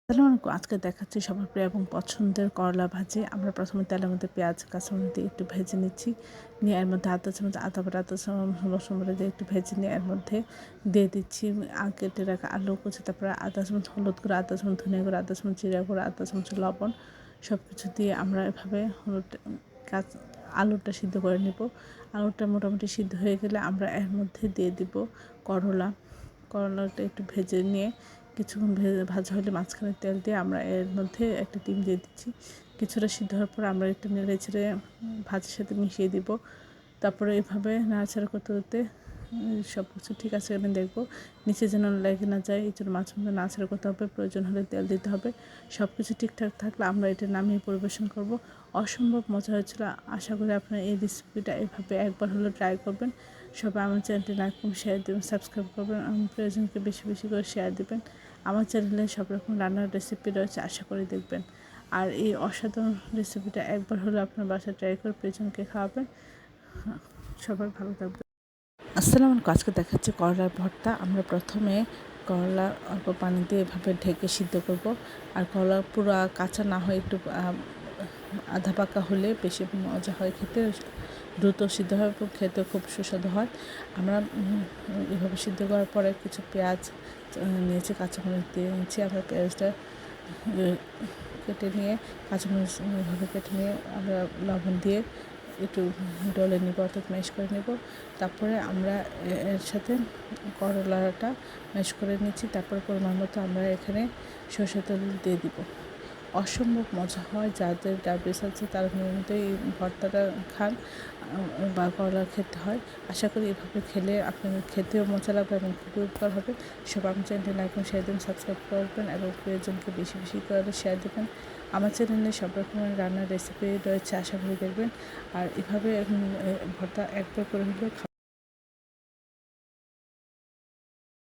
আসসালামু আলাইকুম। আজকে দেখাচ্ছি সবার প্রিয় এবং পছন্দের করলা ভাজি। আমরা প্রথমে তেলের মধ্যে পেঁয়াজ, কাঁচামরিচ দিয়ে একটু ভেজে নিচ্ছি। নিয়ে এর মধ্যে আধা চামচ আদা বাটা, আধা চামচ রসুন বাটা দিয়ে একটু ভেজে নিয়ে এর মধ্যে দিয়ে দিচ্ছি কেটে রাখা আলু কুচি, তারপরে আধা চামচ হলুদ গুঁড়ো, আধা চামচ ধনিয়া গুঁড়ো, আধা চামচ জিরা গুঁড়ো, আধা চামচ লবণ। সব কিছু দিয়ে আমরা এভাবে আলুটা সিদ্ধ করে নেব। আলুটা মোটামুটি সিদ্ধ হয়ে গেলে আমরা এর মধ্যে দিয়ে দিব করলা। করলাটা একটু ভেজে নিয়ে কিছুক্ষণ ভাজা হলে মাঝখানে তেল দিয়ে আমরা এর মধ্যে একটা ডিম দিয়ে দিচ্ছি। কিছুটা সিদ্ধ হওয়ার পর আমরা একটু নেড়ে চেড়ে ভাজির সাথে মিশিয়ে দিব। তারপরে এভাবে নাড়াচাড়া করতে করতে সব কিছু ঠিক আছে আমি দেখব, নিচে যেন লেগে না যায়, এই জন্য মাঝে মধ্যে নাড়াচাড়া করতে হবে, প্রয়োজন হলে তেল দিতে হবে। সব কিছু ঠিকঠাক থাকলে আমরা এটা নামিয়ে পরিবেশন করব। অসম্ভব মজা হয়েছিল। আশা করি আপনারা এই রেসিপিটা এভাবে একবার হলেও ট্রাই করবেন। সবাই আমার চ্যানেলটি লাইক করুন, শেয়ার দেবেন, সাবস্ক্রাইব করবেন, আমার প্রিয়জনকে বেশি বেশি করে শেয়ার দেবেন। আমার চ্যানেলে সব রকম রান্নার রেসিপি রয়েছে, আশা করি দেখবেন। আর এই অসাধারণ রেসিপিটা একবার হলে আপনার বাসায় ট্রাই করে প্রিয়জনকে খাওয়াবেন। সবাই ভালো থাকবেন। আসসালামু আলাইকুম। আজকে দেখাচ্ছি করলার ভর্তা। আমরা প্রথমে করলা অল্প পানি দিয়ে এভাবে ঢেকে সিদ্ধ করব। আর করলা পুরো কাঁচা না হয়, একটু আধা পাকা হলে বেশি মজা হয় খেতে, দ্রুত সিদ্ধ হয় এবং খেতে খুব সুস্বাদু হয়। আমরা এভাবে সিদ্ধ করার পরে কিছু পেঁয়াজ নিয়েছি, কাঁচামরিচ দিয়ে নিয়েছি। আমরা পেঁয়াজটা কেটে নিয়ে, কাঁচামরিচ এভাবে কেটে নিয়ে আমরা লবণ দিয়ে একটু ডলে নেব, অর্থাৎ ম্যাশ করে নেব। তারপরে আমরা এর সাথে করলাটা ম্যাশ করে নিচ্ছি। তারপর পরিমাণ মতো আমরা এখানে সরষের তেল দিয়ে দিব। অসম্ভব মজা হয়। যাদের ডায়াবেটিস আছে তারা নিয়মিত এই ভর্তাটা খান বা করলা খেতে হয়। আশা করি এভাবে খেলে আপনাদের খেতেও মজা লাগবে এবং খুবই উপকার হবে। সবাই আমার চ্যানেলটি লাইক করুন, শেয়ার দেবেন, সাবস্ক্রাইব করবেন এবং প্রিয়জনকে বেশি বেশি করে শেয়ার দেবেন। আমার চ্যানেলে সব রকমের রান্নার রেসিপি রয়েছে, আশা করি দেখবেন। আর এভাবে ভর্তা একবার করে হলেও